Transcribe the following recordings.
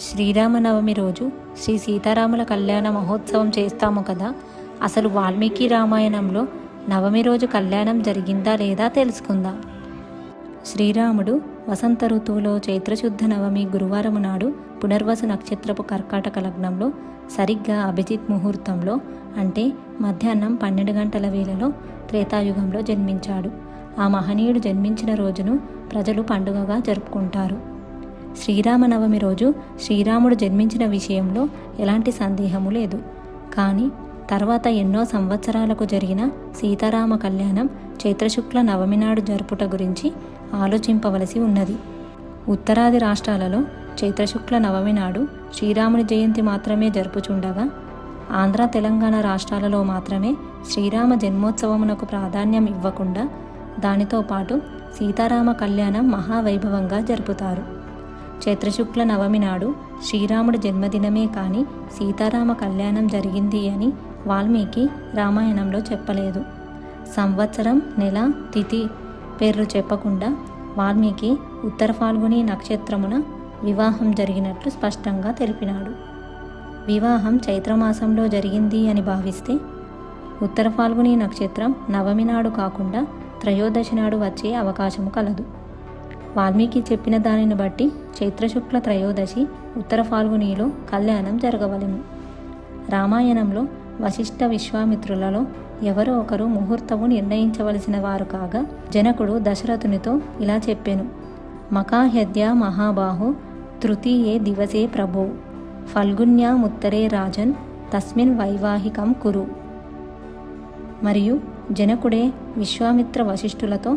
శ్రీరామనవమి రోజు శ్రీ సీతారాముల కళ్యాణ మహోత్సవం చేస్తాము కదా. అసలు వాల్మీకి రామాయణంలో నవమి రోజు కళ్యాణం జరిగిందా లేదా తెలుసుకుందాం. శ్రీరాముడు వసంత ఋతువులో చైత్రశుద్ధ నవమి గురువారం నాడు పునర్వసు నక్షత్రపు కర్కాటక లగ్నంలో సరిగ్గా అభిజిత్ ముహూర్తంలో అంటే మధ్యాహ్నం 12 గంటల వేళలో త్రేతాయుగంలో జన్మించాడు. ఆ మహనీయుడు జన్మించిన రోజును ప్రజలు పండుగగా జరుపుకుంటారు. శ్రీరామనవమి రోజు శ్రీరాముడు జన్మించిన విషయంలో ఎలాంటి సందేహము లేదు. కానీ తర్వాత ఎన్నో సంవత్సరాలకు జరిగిన సీతారామ కళ్యాణం చైత్రశుక్ల నవమి నాడు జరుపుట గురించి ఆలోచింపవలసి ఉన్నది. ఉత్తరాది రాష్ట్రాలలో చైత్రశుక్ల నవమి నాడు శ్రీరాముని జయంతి మాత్రమే జరుపుచుండగా, ఆంధ్ర తెలంగాణ రాష్ట్రాలలో మాత్రమే శ్రీరామ జన్మోత్సవమునకు ప్రాధాన్యం ఇవ్వకుండా దానితో పాటు సీతారామ కళ్యాణం మహావైభవంగా జరుపుతారు. చైత్రశుక్ల నవమి నాడు శ్రీరాముడి జన్మదినమే కానీ సీతారామ కళ్యాణం జరిగింది అని వాల్మీకి రామాయణంలో చెప్పలేదు. సంవత్సరం, నెల, తిథి పేర్లు చెప్పకుండా వాల్మీకి ఉత్తర ఫాల్గుని నక్షత్రమున వివాహం జరిగినట్లు స్పష్టంగా తెలిపినాడు. వివాహం చైత్రమాసంలో జరిగింది అని భావిస్తే ఉత్తర ఫాల్గుని నక్షత్రం నవమి నాడు కాకుండా త్రయోదశి నాడు వచ్చే అవకాశము కలదు. వాల్మీకి చెప్పిన దానిని బట్టి చైత్రశుక్ల త్రయోదశి ఉత్తర ఫాల్గునిలో కళ్యాణం జరగవలెను. రామాయణంలో వశిష్ఠ విశ్వామిత్రులలో ఎవరో ఒకరు ముహూర్తము నిర్ణయించవలసిన వారు కాగా, జనకుడు దశరథునితో ఇలా చెప్పెను: మకాహ్యద్య మహాబాహో తృతీయే దివసే ప్రభో ఫల్గున్యాముత్తరే రాజన్ తస్మిన్ వైవాహికం కురు. మరియు జనకుడే విశ్వామిత్ర వశిష్ఠులతో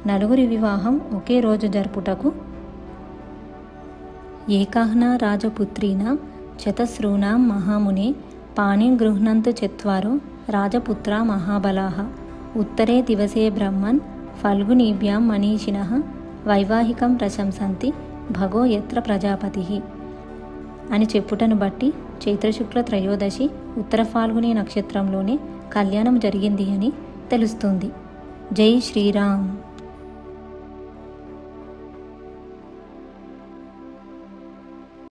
నలుగురి వివాహం ఒకే రోజు జరుపుటకు ఏకాహ్నా రాజపుత్రీనాం చతస్రూణాం మహామునే పాణిం గృహ్ణంతు చత్వారో రాజపుత్రా మహాబలాః ఉత్తరే దివసే బ్రహ్మన్ ఫల్గునీభ్యాం మనీషిణః వైవాహికం ప్రశంసంతి భగో యత్ర ప్రజాపతిః అని చెప్పుటను బట్టి చైత్రశుక్ల త్రయోదశి ఉత్తర ఫాల్గుని నక్షత్రంలోనే కళ్యాణం జరిగింది అని తెలుస్తుంది. జై శ్రీరామ్.